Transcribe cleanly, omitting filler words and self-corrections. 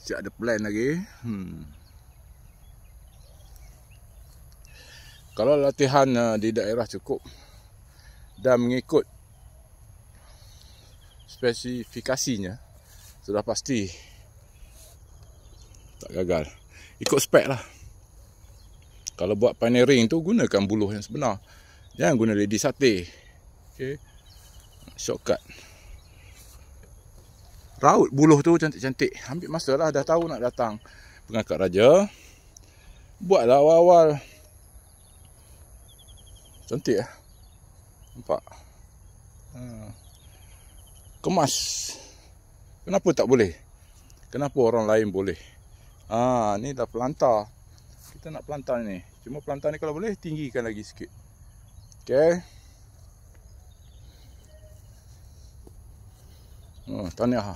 Masih ada plan lagi. Kalau latihan di daerah cukup dan mengikut spesifikasinya, sudah pasti tak gagal. Ikut spek lah. Kalau buat pioneering tu, gunakan buluh yang sebenar. Jangan guna lady sate. Okay. Shortcut. Raut buluh tu cantik-cantik. Ambil masa lah, dah tahu nak datang pengangkat raja. Buatlah awal-awal. Cantik lah. Nampak? Kemas. Kenapa tak boleh? Kenapa orang lain boleh? Ni dah pelantar. Kita nak pelantar ni. Cuma pelantar ni kalau boleh, tinggikan lagi sikit. Okay. Tahniah.